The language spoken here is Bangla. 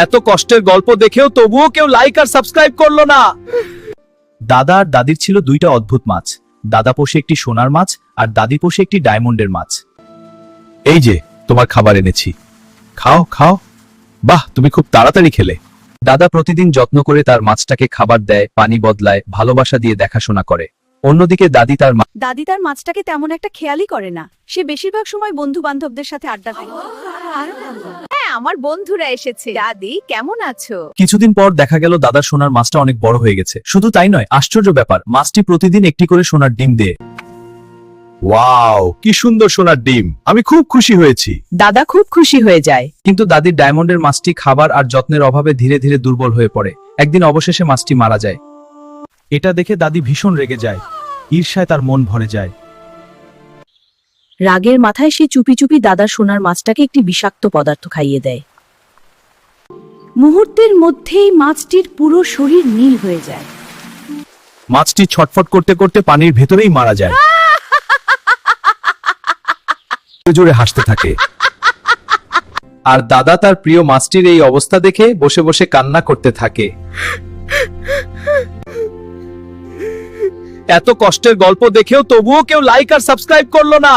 এত কষ্টের গল্প দেখেও তবুও কেউ লাইক আর সাবস্ক্রাইব করলো না। দাদা আর দাদির ছিল দুইটা অদ্ভুত মাছ। দাদা পোষে একটি সোনার মাছ আর দাদি পোষে একটি ডায়মন্ডের মাছ। এই যে তোমার খাবার এনেছি, খাও খাও। বাহ, তুমি খুব তাড়াতাড়ি খেলে। দাদা প্রতিদিন যত্ন করে তার মাছটাকে খাবার দেয়, পানি বদলায়, ভালোবাসা দিয়ে দেখাশোনা করে। অন্যদিকে দাদি তার মাছটাকে তেমন একটা খেয়ালই করে না। সে বেশিরভাগ সময় বন্ধু বান্ধবদের সাথে আড্ডা দেয়। হ্যাঁ, আমার বন্ধুরা এসেছে। দাদি কেমন আছো? কিছুদিন পর দেখা গেল দাদার সোনার মাছটা অনেক বড় হয়ে গেছে। শুধু তাই নয়, আশ্চর্য ব্যাপার, মাছটি প্রতিদিন একটি করে সোনার ডিম দেয়। ওয়াও, কি সুন্দর সোনার ডিম, আমি খুব খুশি হয়েছি। দাদা খুব খুশি হয়ে যায়। কিন্তু দাদির ডায়মন্ডের মাছটি খাবার আর যত্নের অভাবে ধীরে ধীরে দুর্বল হয়ে পড়ে। একদিন অবশেষে মাছটি মারা যায়। এটা দেখে দাদি ভীষণ রেগে যায়, ঈর্ষায় তার মন ভরে যায়। রাগের মাথায় সে চুপি চুপি দাদার সোনার মাছটাকে একটি বিষাক্ত পদার্থ খাইয়ে দেয়। মুহূর্তের মধ্যেই মাছটির পুরো শরীর নীল হয়ে যায়। মাছটি ছটফট করতে করতে পানির ভেতরেই মারা যায়। জোরে হাসতে থাকে। আর দাদা তার প্রিয় মাছটির এই অবস্থা দেখে বসে বসে কান্না করতে থাকে। এত কষ্টের গল্প দেখেও তবুও কেউ লাইক আর সাবস্ক্রাইব করলো না।